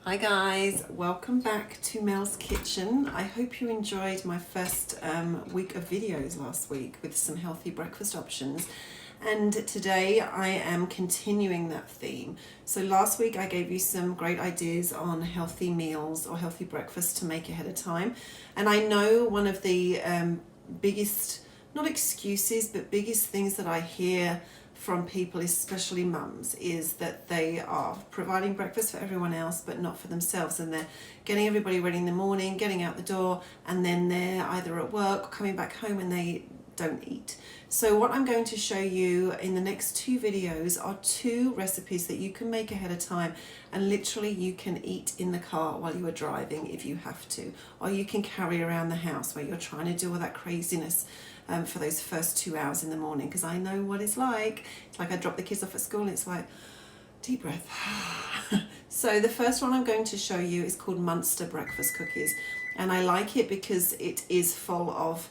Hi guys, welcome back to Mel's Kitchen. I hope you enjoyed my first week of videos last week with some healthy breakfast options, and today I am continuing that theme. So last week I gave you some great ideas on healthy meals or healthy breakfast to make ahead of time, and I know one of the biggest, not excuses, but biggest things that I hear from people, especially mums, is that they are providing breakfast for everyone else but not for themselves, and they're getting everybody ready in the morning, getting out the door, and then they're either at work or coming back home and they don't eat. So what I'm going to show you in the next two videos are two recipes that you can make ahead of time, and literally you can eat in the car while you are driving if you have to, or you can carry around the house where you're trying to do all that craziness for those first 2 hours in the morning, because I know what it's like. It's like I drop the kids off at school and it's like, deep breath. So the first one I'm going to show you is called Munster breakfast cookies, and I like it because it is full of,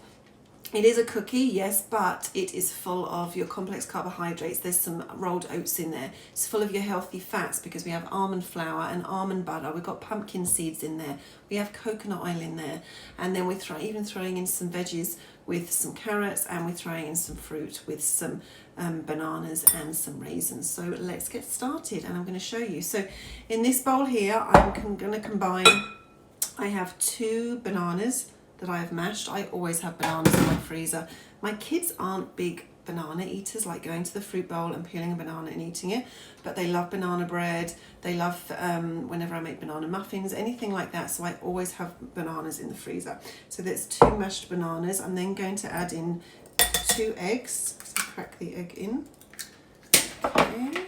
it is a cookie, yes, but it is full of your complex carbohydrates. There's some rolled oats in there. It's full of your healthy fats because we have almond flour and almond butter. We've got pumpkin seeds in there. We have coconut oil in there. And then we're even throwing in some veggies with some carrots, and we're throwing in some fruit with some bananas and some raisins. So let's get started, and I'm going to show you. So in this bowl here, I'm going to combine, I have 2 bananas that I have mashed. I always have bananas in my freezer. My kids aren't big banana eaters, like going to the fruit bowl and peeling a banana and eating it, but they love banana bread. They love whenever I make banana muffins, anything like that. So I always have bananas in the freezer. So there's 2 mashed bananas. I'm then going to add in 2 eggs. So crack the egg in. Okay.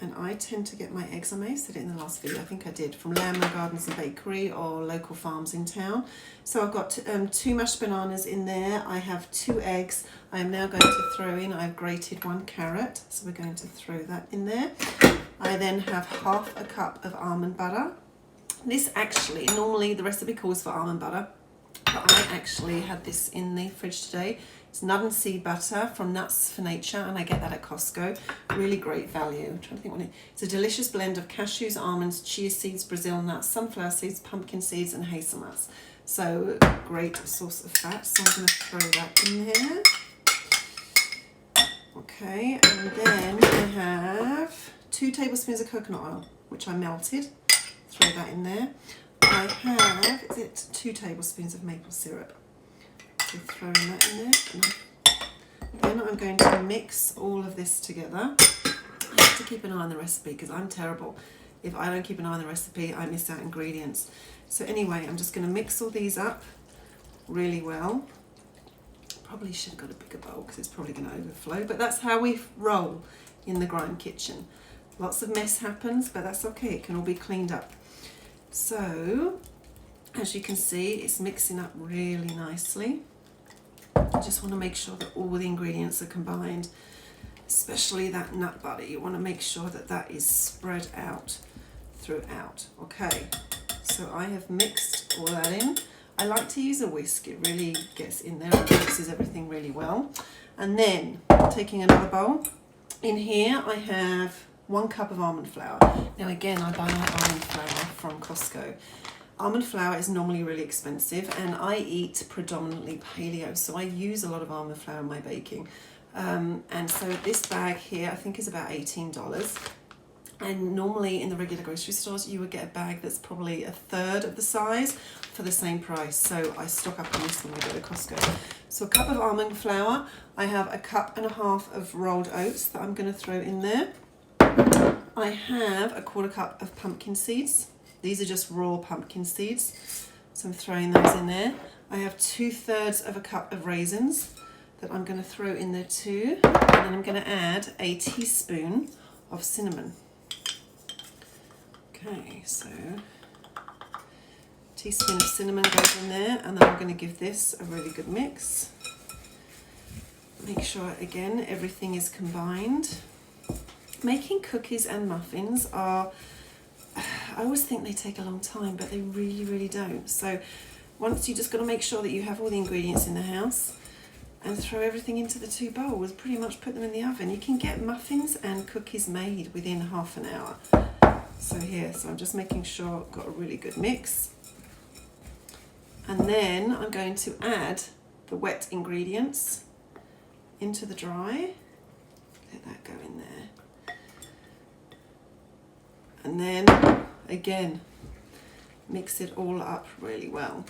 And I tend to get my eggs, I may have said it in the last video, I think I did, from Lamb Gardens and Bakery or local farms in town. So I've got 2 mashed bananas in there. I have 2 eggs. I am now going to throw in, I've grated 1 carrot, so we're going to throw that in there. I then have half a cup of almond butter. This actually, normally the recipe calls for almond butter, but I actually had this in the fridge today. It's nut and seed butter from Nuts for Nature, and I get that at Costco. Really great value. I'm trying to think what it's a delicious blend of cashews, almonds, chia seeds, Brazil nuts, sunflower seeds, pumpkin seeds, and hazelnuts. So great source of fat. So I'm going to throw that in here. Okay, and then I have 2 tablespoons of coconut oil, which I melted. Throw that in there. I have, is it 2 tablespoons of maple syrup? So throwing that in there. And then I'm going to mix all of this together. I have to keep an eye on the recipe because I'm terrible. If I don't keep an eye on the recipe, I miss out ingredients. So anyway, I'm just going to mix all these up really well. Probably should have got a bigger bowl because it's probably going to overflow, but that's how we roll in the grime kitchen. Lots of mess happens, but that's okay. It can all be cleaned up. So as you can see, it's mixing up really nicely. I just want to make sure that all the ingredients are combined, especially that nut butter. You want to make sure that that is spread out throughout. Okay, so I have mixed all that in. I like to use a whisk. It really gets in there and mixes everything really well. And then taking another bowl, in here I have 1 cup of almond flour. Now again, I buy my almond flour from Costco. Almond flour is normally really expensive, and I eat predominantly paleo, so I use a lot of almond flour in my baking. And so this bag here I think is about $18. And normally in the regular grocery stores you would get a bag that's probably 1/3 of the size for the same price. So I stock up on this when we go to Costco. So a cup of almond flour. I have 1.5 cups of rolled oats that I'm going to throw in there. I have 1/4 cup of pumpkin seeds. These are just raw pumpkin seeds, so I'm throwing those in there. I have 2/3 of a cup of raisins that I'm going to throw in there too, and then I'm going to add a teaspoon of cinnamon. Okay, so a teaspoon of cinnamon goes in there, and then I'm going to give this a really good mix. Make sure again everything is combined. Making cookies and muffins are, I always think they take a long time, but they really, really don't. So once you just got to make sure that you have all the ingredients in the house and throw everything into the 2 bowls, pretty much put them in the oven. You can get muffins and cookies made within half an hour. So here, so I'm just making sure I've got a really good mix. And then I'm going to add the wet ingredients into the dry. Let that go in there. And then again, mix it all up really well.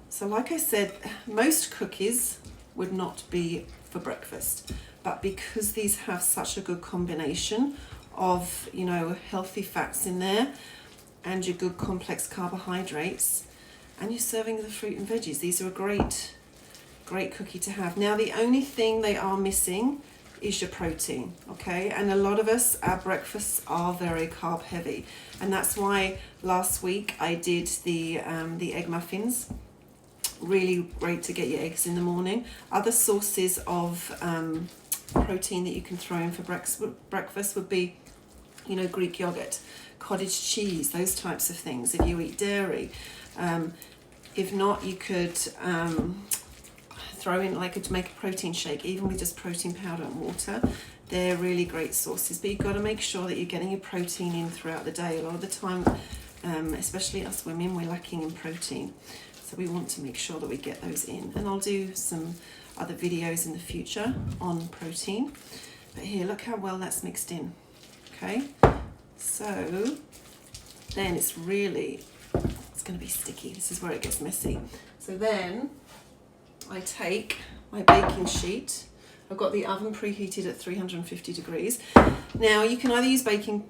So like I said, most cookies would not be for breakfast, but because these have such a good combination of, you know, healthy fats in there and your good complex carbohydrates, and you're serving the fruit and veggies, these are a great cookie to have. Now the only thing they are missing is your protein, okay? And a lot of us, our breakfasts are very carb heavy, and that's why last week I did the egg muffins. Really great to get your eggs in the morning. Other sources of protein that you can throw in for breakfast would be, you know, Greek yogurt, cottage cheese, those types of things if you eat dairy. If not, you could throw in, like, to make a protein shake, even with just protein powder and water. They're really great sources, but you've got to make sure that you're getting your protein in throughout the day. A lot of the time, especially us women, we're lacking in protein. So we want to make sure that we get those in. And I'll do some other videos in the future on protein. But here, look how well that's mixed in. Okay, so then it's going to be sticky. This is where it gets messy. So then I take my baking sheet. I've got the oven preheated at 350 degrees. Now you can either use baking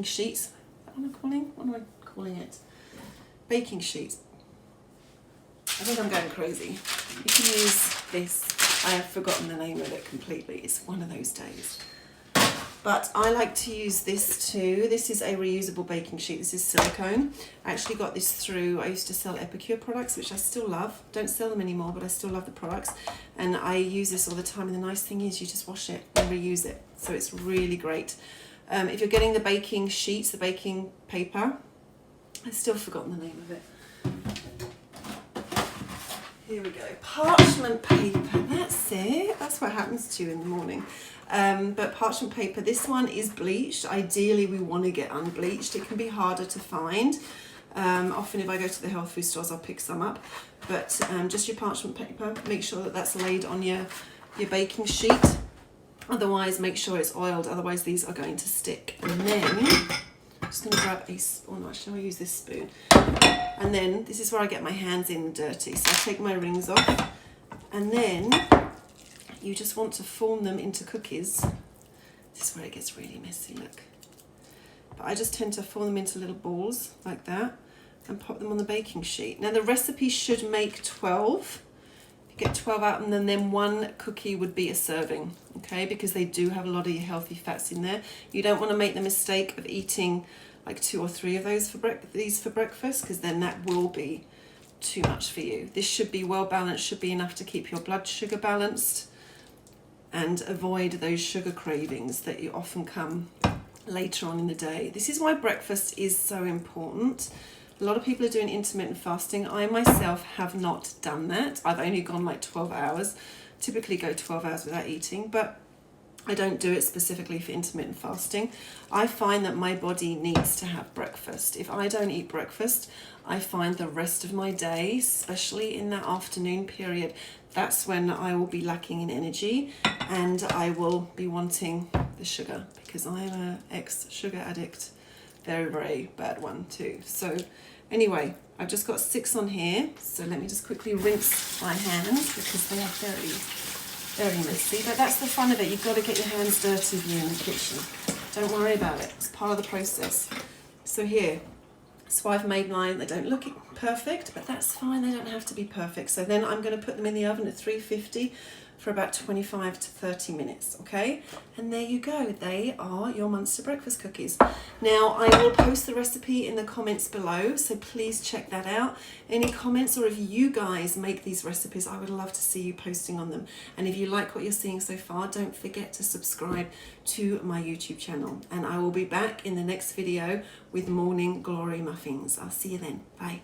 sheets. What am I calling it? Baking sheets. I think I'm going crazy. You can use this. I have forgotten the name of it completely. It's one of those days. But I like to use this too. This is a reusable baking sheet. This is silicone. I actually got this through, I used to sell Epicure products, which I still love. Don't sell them anymore, but I still love the products. And I use this all the time. And the nice thing is you just wash it and reuse it. So it's really great. If you're getting the baking sheets, the baking paper, I've still forgotten the name of it. Here we go. Parchment paper. That's it. That's what happens to you in the morning. But parchment paper, this one is bleached. Ideally, we want to get unbleached. It can be harder to find. Often if I go to the health food stores, I'll pick some up. But just your parchment paper, make sure that that's laid on your baking sheet. Otherwise, make sure it's oiled. Otherwise, these are going to stick. And then I'm just going to grab actually I'll use this spoon. And then this is where I get my hands in dirty. So I take my rings off, and then you just want to form them into cookies. This is where it gets really messy, look. But I just tend to form them into little balls like that and pop them on the baking sheet. Now the recipe should make 12. You get 12 out, and then one cookie would be a serving, okay? Because they do have a lot of your healthy fats in there. You don't want to make the mistake of eating like 2 or 3 of those for breakfast, because then that will be too much for you. This should be well balanced, should be enough to keep your blood sugar balanced and avoid those sugar cravings that you often come later on in the day. This is why breakfast is so important. A lot of people are doing intermittent fasting. I myself have not done that. I've only gone like 12 hours. Typically go 12 hours without eating, but I don't do it specifically for intermittent fasting. I find that my body needs to have breakfast. If I don't eat breakfast, I find the rest of my day, especially in that afternoon period, that's when I will be lacking in energy and I will be wanting the sugar, because I am an ex-sugar addict. Very, very bad one too. So anyway, I've just got 6 on here. So let me just quickly rinse my hands because they are very messy. But that's the fun of it. You've got to get your hands dirty if you're in the kitchen. Don't worry about it. It's part of the process. So here, so I've made mine. They don't look perfect, but that's fine. They don't have to be perfect. So then I'm going to put them in the oven at 350 for about 25 to 30 minutes, okay? And there you go. They are your Munster breakfast cookies. Now, I will post the recipe in the comments below, so please check that out. Any comments, or if you guys make these recipes, I would love to see you posting on them. And if you like what you're seeing so far, don't forget to subscribe to my YouTube channel. And I will be back in the next video with morning glory muffins. I'll see you then. Bye.